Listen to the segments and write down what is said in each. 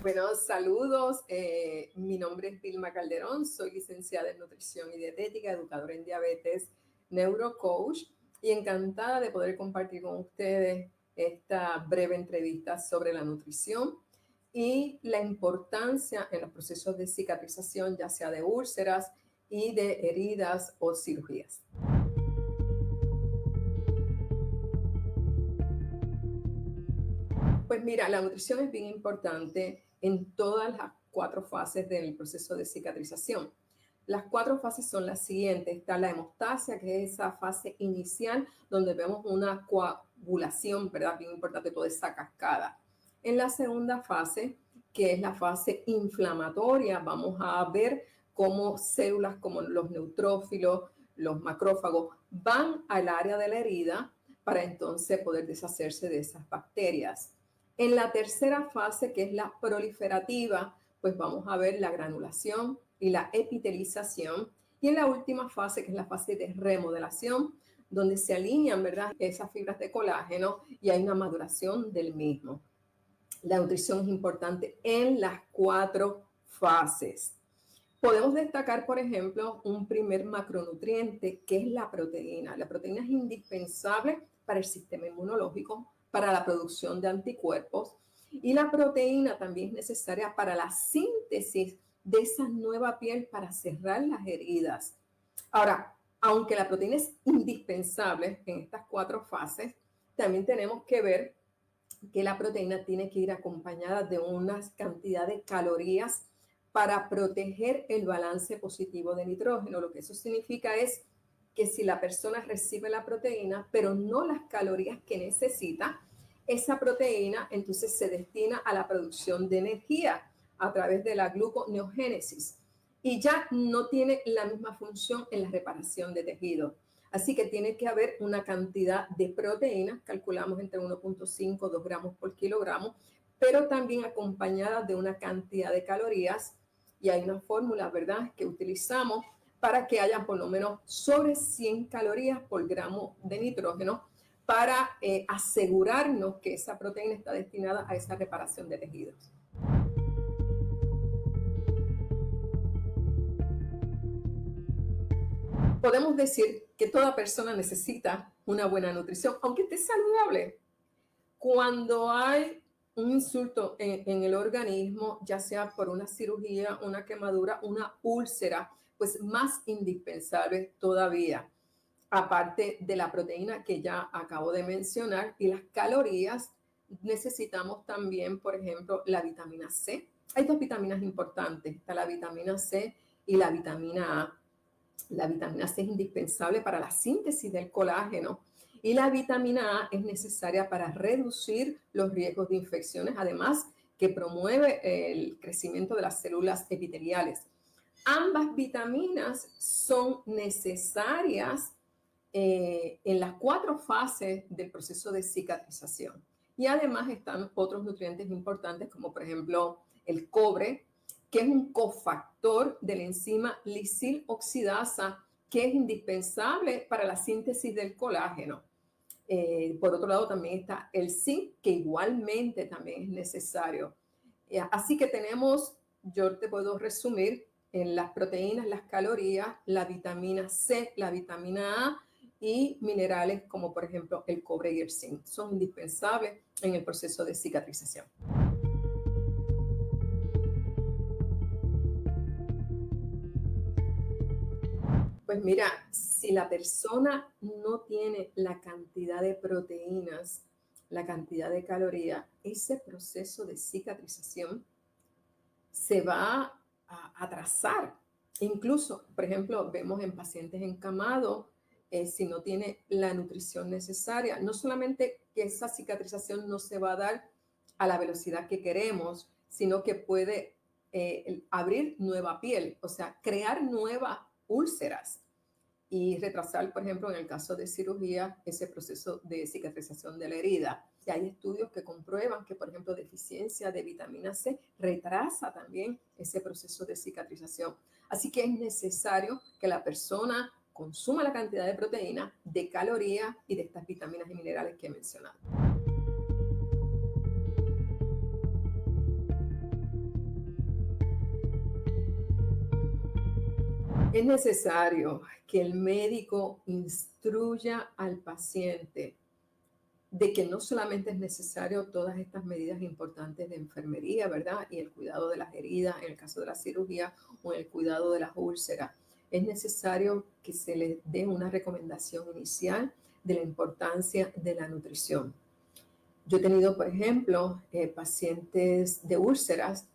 Bueno, saludos. Mi nombre es Vilma Calderón, soy licenciada en Nutrición y Dietética, educadora en diabetes, neurocoach y encantada de poder compartir con ustedes esta breve entrevista sobre la nutrición y la importancia en los procesos de cicatrización, ya sea de úlceras y de heridas o cirugías. Pues mira, la nutrición es bien importante en todas las 4 fases del proceso de cicatrización. Las 4 fases son las siguientes. Está la hemostasia, que es esa fase inicial donde vemos una coagulación, ¿verdad? Bien importante, toda esa cascada. En la segunda fase, que es la fase inflamatoria, vamos a ver cómo células como los neutrófilos, los macrófagos, van al área de la herida para entonces poder deshacerse de esas bacterias. En la tercera fase, que es la proliferativa, pues vamos a ver la granulación y la epitelización. Y en la última fase, que es la fase de remodelación, donde se alinean, ¿verdad?, esas fibras de colágeno y hay una maduración del mismo. La nutrición es importante en las 4 fases. Podemos destacar, por ejemplo, un primer macronutriente que es la proteína. La proteína es indispensable para el sistema inmunológico, para la producción de anticuerpos, y la proteína también es necesaria para la síntesis de esa nueva piel para cerrar las heridas. Ahora, aunque la proteína es indispensable en estas 4 fases, también tenemos que ver que la proteína tiene que ir acompañada de una cantidad de calorías para proteger el balance positivo de nitrógeno. Lo que eso significa es que si la persona recibe la proteína, pero no las calorías que necesita, esa proteína entonces se destina a la producción de energía a través de la gluconeogénesis y ya no tiene la misma función en la reparación de tejido. Así que tiene que haber una cantidad de proteínas, calculamos entre 1.5 y 2 gramos por kilogramo, pero también acompañada de una cantidad de calorías. Y hay una fórmula, ¿verdad?, que utilizamos para que haya por lo menos sobre 100 calorías por gramo de nitrógeno para asegurarnos que esa proteína está destinada a esa reparación de tejidos. Podemos decir que toda persona necesita una buena nutrición, aunque esté saludable. Cuando hay un insulto en el organismo, ya sea por una cirugía, una quemadura, una úlcera, pues más indispensable todavía, aparte de la proteína que ya acabo de mencionar y las calorías, necesitamos también, por ejemplo, la vitamina C. Hay 2 vitaminas importantes, está la vitamina C y la vitamina A. La vitamina C es indispensable para la síntesis del colágeno y la vitamina A es necesaria para reducir los riesgos de infecciones, además que promueve el crecimiento de las células epiteliales. Ambas vitaminas son necesarias en las 4 fases del proceso de cicatrización. Y además están otros nutrientes importantes como por ejemplo el cobre, que es un cofactor de la enzima lisil oxidasa que es indispensable para la síntesis del colágeno. Por otro lado también está el zinc, que igualmente también es necesario. Así que tenemos, yo te puedo resumir en las proteínas, las calorías, la vitamina C, la vitamina A y minerales como por ejemplo el cobre y el zinc. Son indispensables en el proceso de cicatrización. Pues mira, si la persona no tiene la cantidad de proteínas, la cantidad de calorías, ese proceso de cicatrización se va a atrasar. Incluso, por ejemplo, vemos en pacientes encamados, si no tiene la nutrición necesaria, no solamente que esa cicatrización no se va a dar a la velocidad que queremos, sino que puede abrir nueva piel, o sea, crear nuevas úlceras y retrasar, por ejemplo, en el caso de cirugía, ese proceso de cicatrización de la herida. Y hay estudios que comprueban que, por ejemplo, deficiencia de vitamina C retrasa también ese proceso de cicatrización. Así que es necesario que la persona consuma la cantidad de proteína, de calorías y de estas vitaminas y minerales que he mencionado. Es necesario que el médico instruya al paciente de que no solamente es necesario todas estas medidas importantes de enfermería, ¿verdad? Y el cuidado de las heridas, en el caso de la cirugía, o en el cuidado de las úlceras. Es necesario que se les dé una recomendación inicial de la importancia de la nutrición. Yo he tenido, por ejemplo, pacientes de úlceras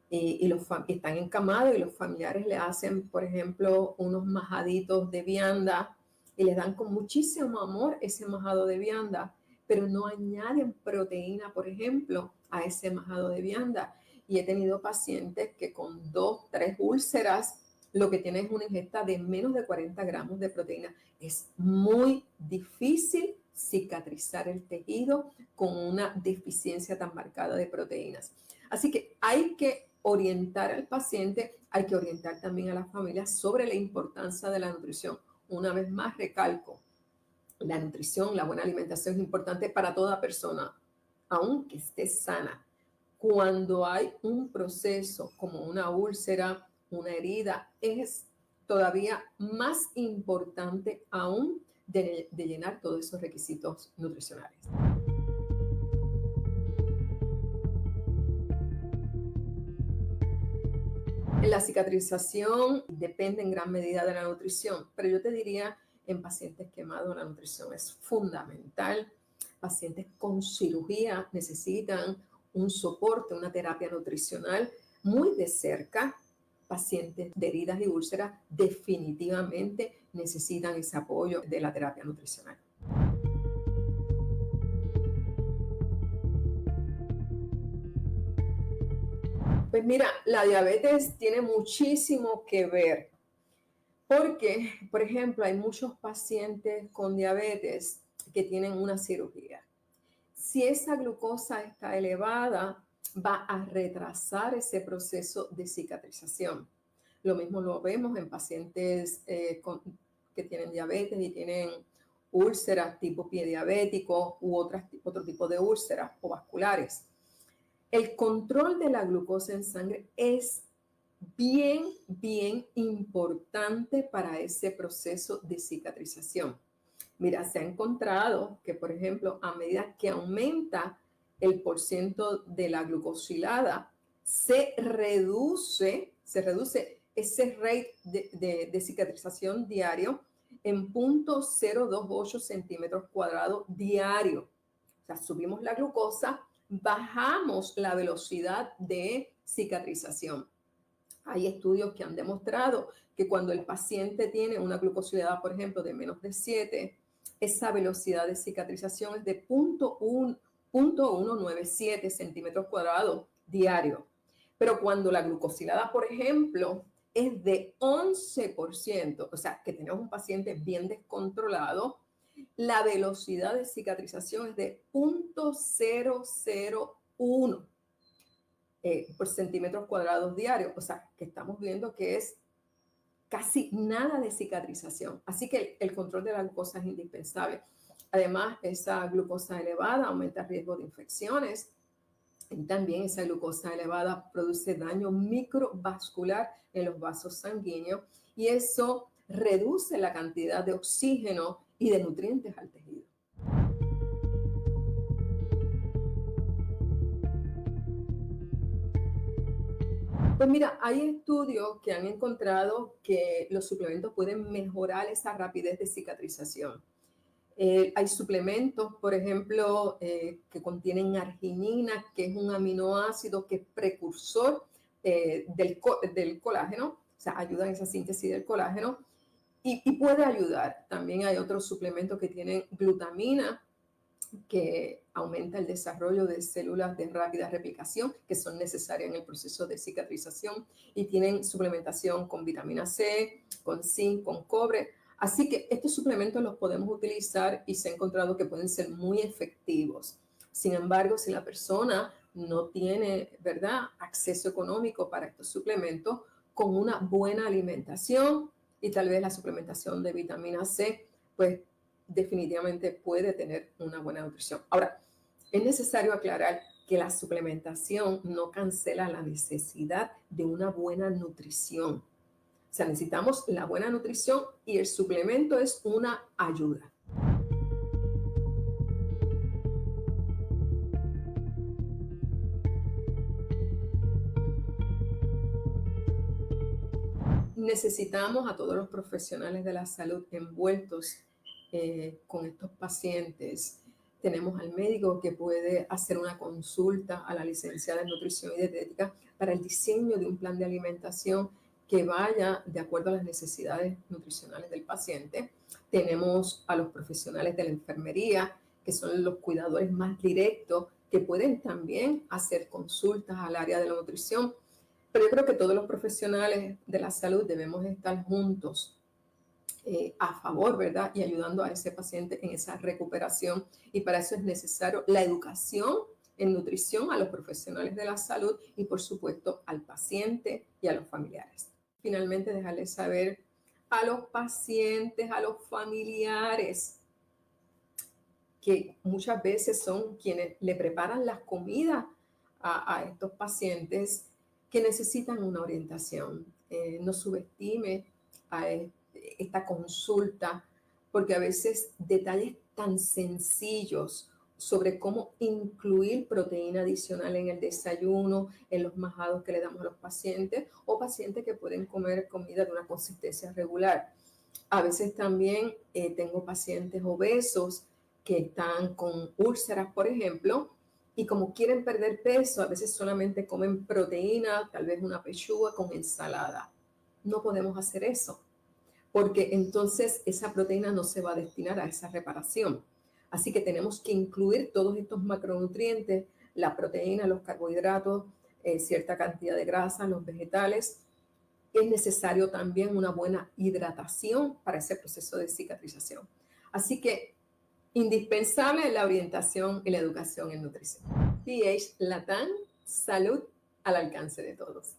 están encamados y los familiares le hacen, por ejemplo, unos majaditos de vianda y les dan con muchísimo amor ese majado de vianda, pero no añaden proteína, por ejemplo, a ese majado de vianda. Y he tenido pacientes que con 2, 3 úlceras lo que tienen es una ingesta de menos de 40 gramos de proteína. Es muy difícil cicatrizar el tejido con una deficiencia tan marcada de proteínas. Así que hay que orientar al paciente, hay que orientar también a la familia sobre la importancia de la nutrición. Una vez más recalco, la nutrición, la buena alimentación es importante para toda persona, aunque esté sana. Cuando hay un proceso como una úlcera, una herida, es todavía más importante aún de llenar todos esos requisitos nutricionales. La cicatrización depende en gran medida de la nutrición, pero yo te diría en pacientes quemados la nutrición es fundamental. Pacientes con cirugía necesitan un soporte, una terapia nutricional muy de cerca. Pacientes de heridas y úlceras definitivamente necesitan ese apoyo de la terapia nutricional. Pues mira, la diabetes tiene muchísimo que ver porque, por ejemplo, hay muchos pacientes con diabetes que tienen una cirugía. Si esa glucosa está elevada, va a retrasar ese proceso de cicatrización. Lo mismo lo vemos en pacientes que tienen diabetes y tienen úlceras tipo pie diabético u otro tipo de úlceras o vasculares. El control de la glucosa en sangre es bien importante para ese proceso de cicatrización. Mira, se ha encontrado que, por ejemplo, a medida que aumenta el porciento de la glucosilada, se reduce ese rate de cicatrización diario en 0.028 centímetros cuadrados diario. O sea, subimos la glucosa, bajamos la velocidad de cicatrización. Hay estudios que han demostrado que cuando el paciente tiene una glucosilada, por ejemplo, de menos de 7, esa velocidad de cicatrización es de 0.197 centímetros cuadrados diario. Pero cuando la glucosilada, por ejemplo, es de 11%, o sea, que tenemos un paciente bien descontrolado, la velocidad de cicatrización es de 0.001 por centímetros cuadrados diarios. O sea, que estamos viendo que es casi nada de cicatrización. Así que el control de la glucosa es indispensable. Además, esa glucosa elevada aumenta el riesgo de infecciones. Y también esa glucosa elevada produce daño microvascular en los vasos sanguíneos y eso reduce la cantidad de oxígeno y de nutrientes al tejido. Pues mira, hay estudios que han encontrado que los suplementos pueden mejorar esa rapidez de cicatrización. Hay suplementos, por ejemplo, que contienen arginina, que es un aminoácido que es precursor del colágeno, o sea, ayuda en esa síntesis del colágeno y puede ayudar. También hay otros suplementos que tienen glutamina, que aumenta el desarrollo de células de rápida replicación que son necesarias en el proceso de cicatrización y tienen suplementación con vitamina C, con zinc, con cobre. Así que estos suplementos los podemos utilizar y se ha encontrado que pueden ser muy efectivos. Sin embargo, si la persona no tiene, ¿verdad?, acceso económico para estos suplementos, con una buena alimentación y tal vez la suplementación de vitamina C, pues definitivamente puede tener una buena nutrición. Ahora, es necesario aclarar que la suplementación no cancela la necesidad de una buena nutrición. O sea, necesitamos la buena nutrición y el suplemento es una ayuda. Necesitamos a todos los profesionales de la salud envueltos con estos pacientes. Tenemos al médico que puede hacer una consulta a la licenciada en nutrición y dietética para el diseño de un plan de alimentación que vaya de acuerdo a las necesidades nutricionales del paciente. Tenemos a los profesionales de la enfermería, que son los cuidadores más directos, que pueden también hacer consultas al área de la nutrición. Pero yo creo que todos los profesionales de la salud debemos estar juntos a favor, ¿verdad? Y ayudando a ese paciente en esa recuperación. Y para eso es necesario la educación en nutrición a los profesionales de la salud y, por supuesto, al paciente y a los familiares. Finalmente, dejarles saber a los pacientes, a los familiares, que muchas veces son quienes le preparan las comidas a estos pacientes, que necesitan una orientación. No subestime a esta consulta, porque a veces detalles tan sencillos sobre cómo incluir proteína adicional en el desayuno, en los majados que le damos a los pacientes o pacientes que pueden comer comida de una consistencia regular. A veces también tengo pacientes obesos que están con úlceras, por ejemplo, y como quieren perder peso, a veces solamente comen proteína, tal vez una pechuga con ensalada. No podemos hacer eso, porque entonces esa proteína no se va a destinar a esa reparación. Así que tenemos que incluir todos estos macronutrientes, la proteína, los carbohidratos, cierta cantidad de grasa, los vegetales. Es necesario también una buena hidratación para ese proceso de cicatrización. Así que indispensable la orientación y la educación en nutrición. PH Latam, salud al alcance de todos.